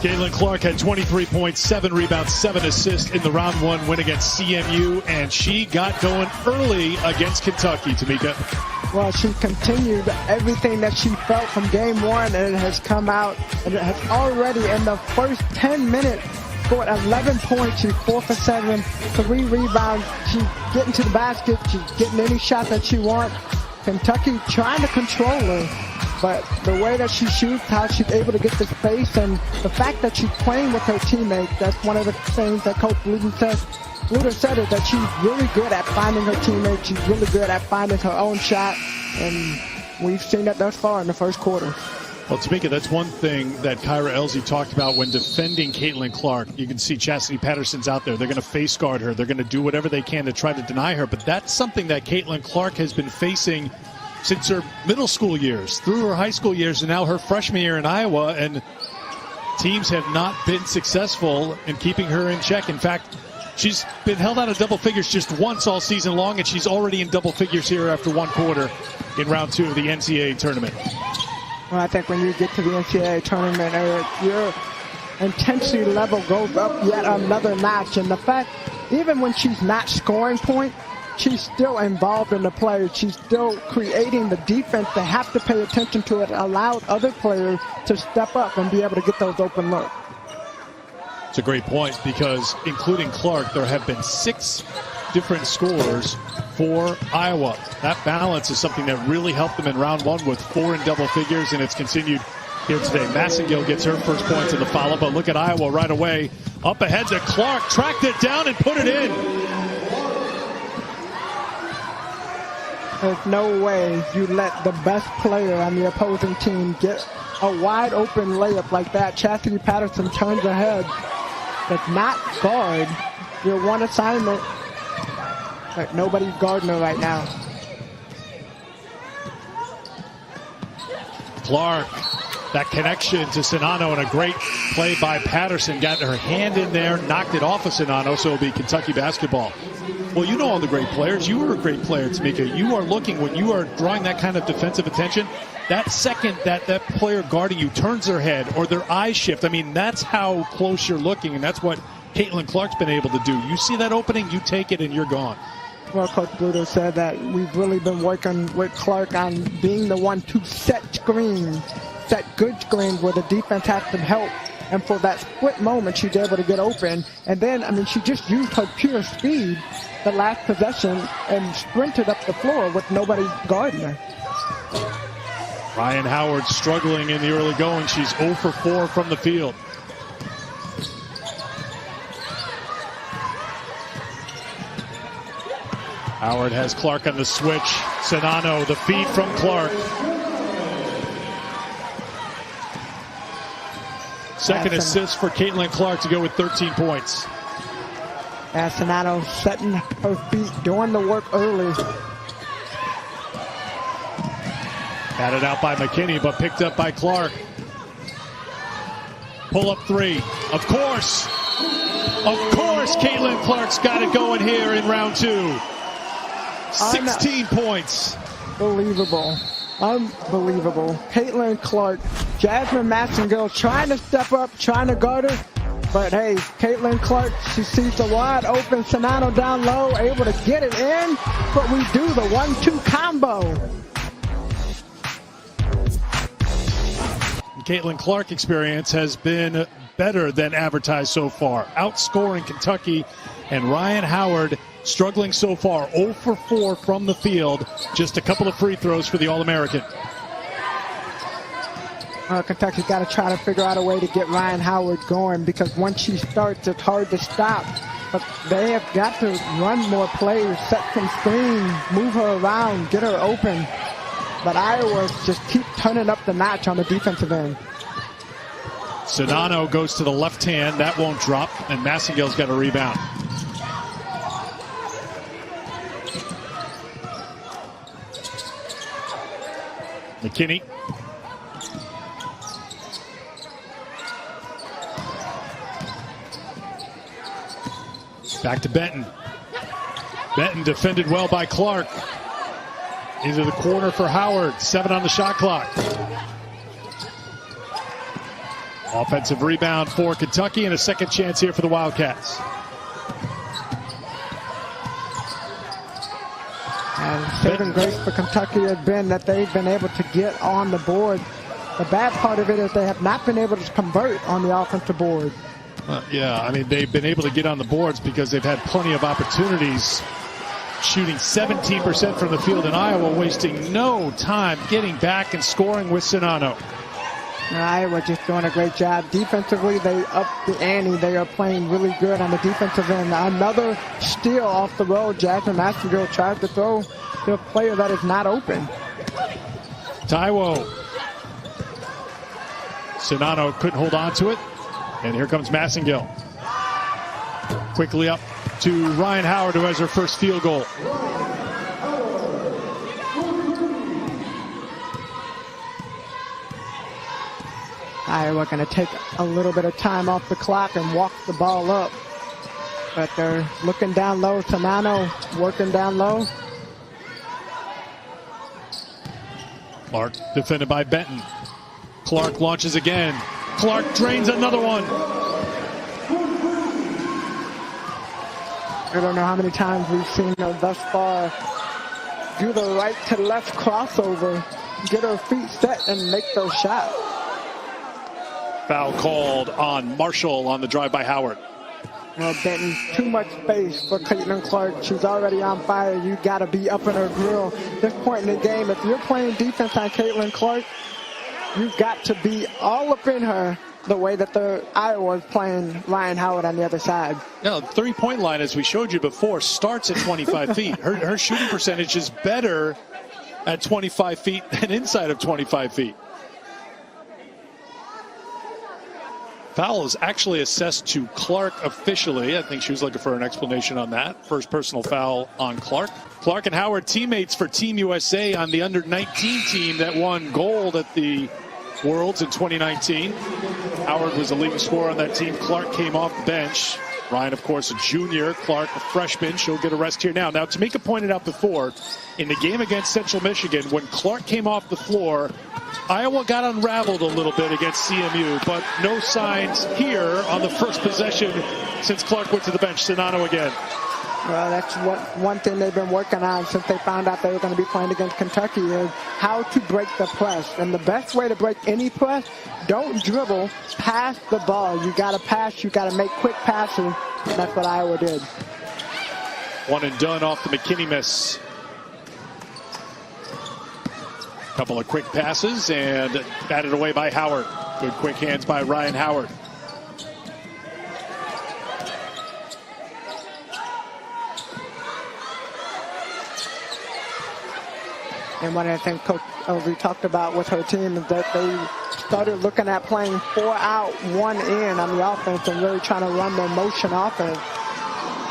Caitlin Clark had 23 points, 7 rebounds, 7 assists in the round 1 win against CMU, and she got going early against Kentucky, Tamika. Well, she continued everything that she felt from game 1, and it has come out, and it has already in the first 10 minutes scored 11 points. She's 4 for 7, 3 rebounds. She's getting to the basket. She's getting any shot that she wants. Kentucky trying to control her, but the way that she shoots, how she's able to get the space, and the fact that she's playing with her teammates, that's one of the things that Coach Luter said is that she's really good at finding her teammates. She's really good at finding her own shot, and we've seen that thus far in the first quarter. Well, Tamika, that's one thing that Kyra Elsie talked about when defending Caitlin Clark. You can see Chastity Patterson's out there. They're going to face guard her. They're going to do whatever they can to try to deny her. But that's something that Caitlin Clark has been facing since her middle school years, through her high school years, and now her freshman year in Iowa. And teams have not been successful in keeping her in check. In fact, she's been held out of double figures just once all season long, and she's already in double figures here after 1 quarter in round 2 of the NCAA tournament. Well, I think when you get to the NCAA tournament, your intensity level goes up yet another notch. And the fact, even when she's not scoring points, she's still involved in the play. She's still creating the defense. They have to pay attention to it, allowed other players to step up and be able to get those open looks. It's a great point because, including Clark, there have been 6 different scorers for Iowa. That balance is something that really helped them in round 1 with 4 in double figures, and it's continued here today. Massengill gets her first points in the follow, but look at Iowa right away. Up ahead to Clark, tracked it down and put it in. There's no way you let the best player on the opposing team get a wide open layup like that. Chastity Patterson turns ahead. Does not guard your one assignment. But nobody's guarding her right now. Clark, that connection to Sinano, and a great play by Patterson. Got her hand in there, knocked it off of Sinano, so it'll be Kentucky basketball. Well, you know all the great players. You were a great player, Tamika. You are looking, when you are drawing that kind of defensive attention, that second that player guarding you turns their head or their eyes shift. I mean, that's how close you're looking, and that's what Caitlin Clark's been able to do. You see that opening, you take it, and you're gone. Well, Coach Bluto said that we've really been working with Clark on being the one to set screens, set good screens where the defense has some help. And for that split moment, she's able to get open. And then, I mean, she just used her pure speed the last possession and sprinted up the floor with nobody guarding her. Ryan Howard struggling in the early going. She's 0 for 4 from the field. Howard has Clark on the switch. Sinano, the feed from Clark. Second assist for Caitlin Clark to go with 13 points. Sinano setting her feet, doing the work early. Batted out by McKinney, but picked up by Clark. Pull-up 3. Of course, Caitlin Clark's got it going here in round 2. 16 points. Unbelievable. Caitlin Clark, Jasmine Massengill trying to step up, trying to guard her. But hey, Caitlin Clark, she sees the wide open Sinano down low, able to get it in. But we do the 1-2 combo. Caitlin Clark experience has been better than advertised so far. Outscoring Kentucky, and Ryan Howard struggling so far. 0 for 4 from the field. Just a couple of free throws for the All-American. Kentucky's got to try to figure out a way to get Ryan Howard going, because once she starts, it's hard to stop. But they have got to run more plays, set some screens, move her around, get her open. But Iowa just keep turning up the notch on the defensive end. Sinano goes to the left hand. That won't drop, and Massengill's got a rebound. McKinney. Back to Benton. Benton defended well by Clark. Into the corner for Howard. 7 on the shot clock. Offensive rebound for Kentucky and a second chance here for the Wildcats. And saving grace for Kentucky has been that they've been able to get on the board. The bad part of it is they have not been able to convert on the offensive board. Yeah, I mean, they've been able to get on the boards because they've had plenty of opportunities. Shooting 17% from the field in Iowa, wasting no time getting back and scoring with Czinano. Iowa just doing a great job. Defensively, they upped the ante. They are playing really good on the defensive end. Another steal off the road. Jasmine Massengill tried to throw to a player that is not open. Taiwo. Czinano couldn't hold on to it. And here comes Massengill. Quickly up to Ryan Howard, who has her first field goal. Iowa going to take a little bit of time off the clock and walk the ball up. But they're looking down low. Czinano working down low. Clark defended by Benton. Clark launches again. Clark drains another one. I don't know how many times we've seen her thus far do the right to left crossover, get her feet set, and make those shots. Foul called on Marshall on the drive by Howard. Well, Benton, too much space for Caitlin Clark. She's already on fire. You got to be up in her grill. At this point in the game, if you're playing defense on Caitlin Clark, you've got to be all up in her the way that the Iowa is playing Ryan Howard on the other side. No, the three-point line, as we showed you before, starts at 25 feet. Her shooting percentage is better at 25 feet than inside of 25 feet. Foul is actually assessed to Clark officially. I think she was looking for an explanation on that. First personal foul on Clark. Clark and Howard teammates for Team USA on the under-19 team that won gold at the Worlds in 2019. Howard was the leading scorer on that team. Clark came off the bench. Ryan, of course, a junior. Clark, a freshman. She'll get a rest here now. Now, Tamika pointed out before, in the game against Central Michigan, when Clark came off the floor, Iowa got unraveled a little bit against CMU, but no signs here on the first possession since Clark went to the bench. Czinano again. Well, that's one thing they've been working on since they found out they were going to be playing against Kentucky is how to break the press. And the best way to break any press, don't dribble, pass the ball. You got to pass, you got to make quick passes. And that's what Iowa did. One and done off the McKinney miss. Couple of quick passes and batted away by Howard. Good quick hands by Ryan Howard. And one of the things Coach Elsie talked about with her team is that they started looking at playing 4 out, 1 in on the offense and really trying to run their motion offense.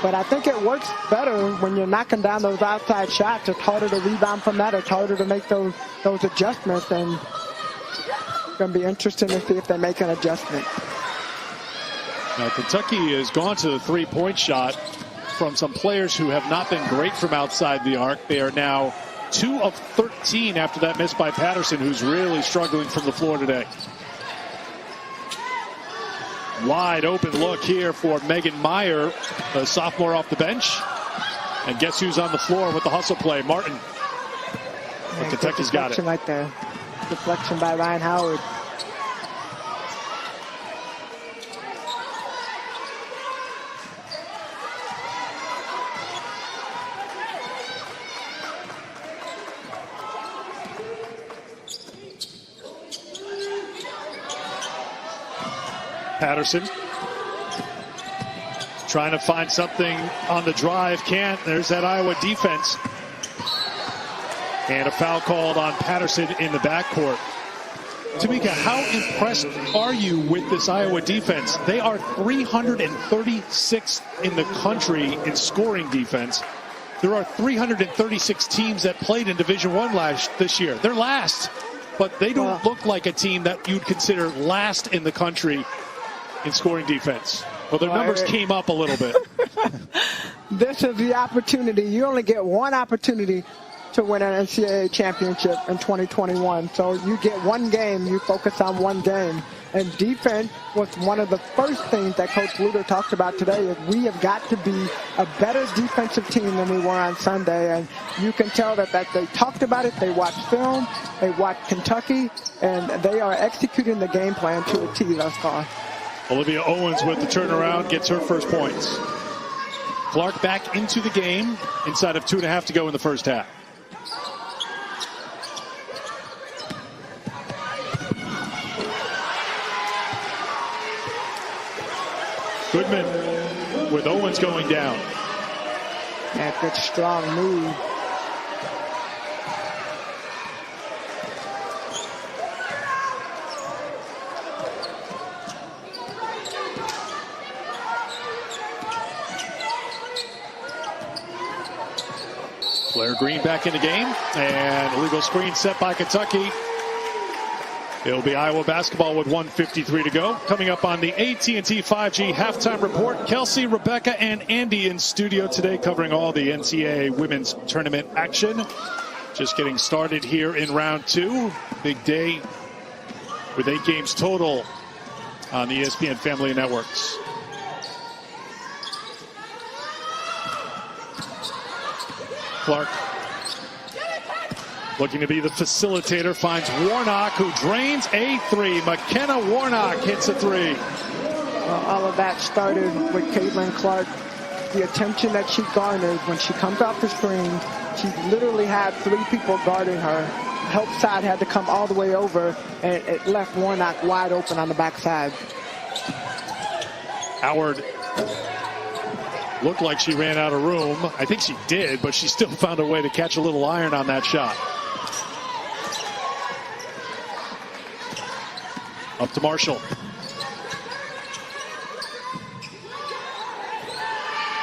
But I think it works better when you're knocking down those outside shots. It's harder to rebound from that. It's harder to make those adjustments. And it's going to be interesting to see if they make an adjustment. Now, Kentucky has gone to the three-point shot from some players who have not been great from outside the arc. They are now 2 of 13 after that miss by Patterson, who's really struggling from the floor today. Wide open look here for Megan Meyer, a sophomore off the bench. And guess who's on the floor with the hustle play? Martin. But Kentucky's got it. Right there. Deflection by Ryan Howard. Patterson trying to find something on the drive. Can't. There's that Iowa defense. And a foul called on Patterson in the backcourt. Tamika, how impressed are you with this Iowa defense? They are 336th in the country in scoring defense. There are 336 teams that played in Division I this year. They're last, but they don't look like a team that you'd consider last in the country in scoring defense. Well, their numbers came up a little bit. This is the opportunity. You only get one opportunity to win an NCAA championship in 2021. So you get one game, you focus on one game. And defense was one of the first things that Coach Luter talked about today. Is we have got to be a better defensive team than we were on Sunday. And you can tell that they talked about it. They watched film. They watched Kentucky. And they are executing the game plan to a T thus far. Olivia Owens with the turnaround gets her first points. Clark back into the game inside of 2.5 to go in the first half. Goodman with Owens going down. Yeah, good strong move. Blair Green back in the game, and illegal screen set by Kentucky. It'll be Iowa basketball with 1:53 to go. Coming up on the AT&T 5G halftime report, Kelsey, Rebecca, and Andy in studio today covering all the NCAA women's tournament action. Just getting started here in round 2. Big day with 8 games total on the ESPN family of networks. Clark looking to be the facilitator, finds Warnock, who drains a 3. McKenna Warnock hits a 3. Well, all of that started with Caitlin Clark. The attention that she garnered when she comes off the screen, she literally had 3 people guarding her. Help side had to come all the way over, and it left Warnock wide open on the backside. Howard looked like she ran out of room. I think she did, but she still found a way to catch a little iron on that shot. Up to Marshall.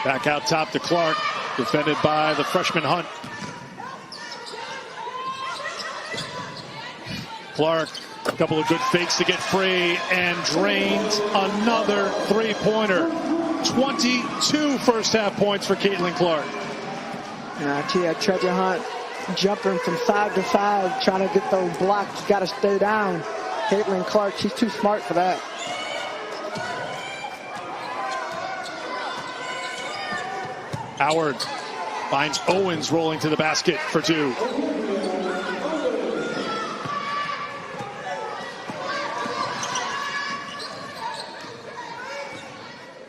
Back out top to Clark, defended by the freshman Hunt. Clark, a couple of good fakes to get free, and drains another 3-pointer. 22 first half points for Caitlin Clark. Treasure Hunt jumping from side to side, trying to get those blocks. Got to stay down. Caitlin Clark, she's too smart for that. Howard finds Owens rolling to the basket for 2.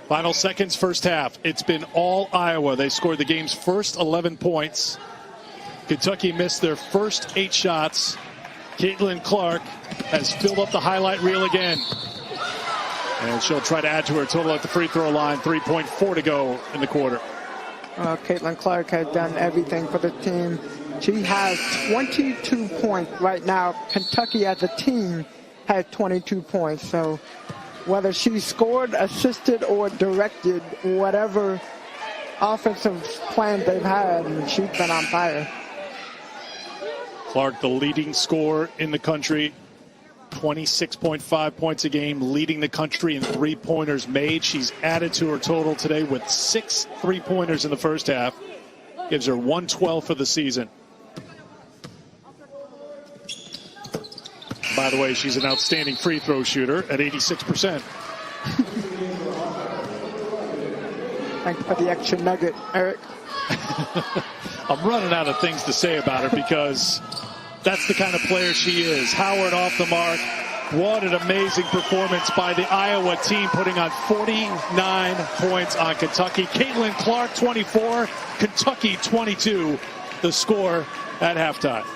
Final seconds, first half. It's been all Iowa. They scored the game's first 11 points. Kentucky missed their first 8 shots. Caitlin Clark has filled up the highlight reel again. And she'll try to add to her total at the free throw line. 3.4 to go in the quarter. Caitlin Clark has done everything for the team. She has 22 points right now. Kentucky as a team has 22 points. So whether she scored, assisted, or directed, whatever offensive plan they've had, she's been on fire. Clark, the leading scorer in the country, 26.5 points a game, leading the country in 3-pointers made. She's added to her total today with 6 3-pointers in the first half. Gives her 112 for the season. By the way, she's an outstanding free throw shooter at 86%. Thanks for the extra nugget, Eric. I'm running out of things to say about her because that's the kind of player she is. Howard off the mark. What an amazing performance by the Iowa team, putting on 49 points on Kentucky. Caitlin Clark, 24. Kentucky, 22. The score at halftime.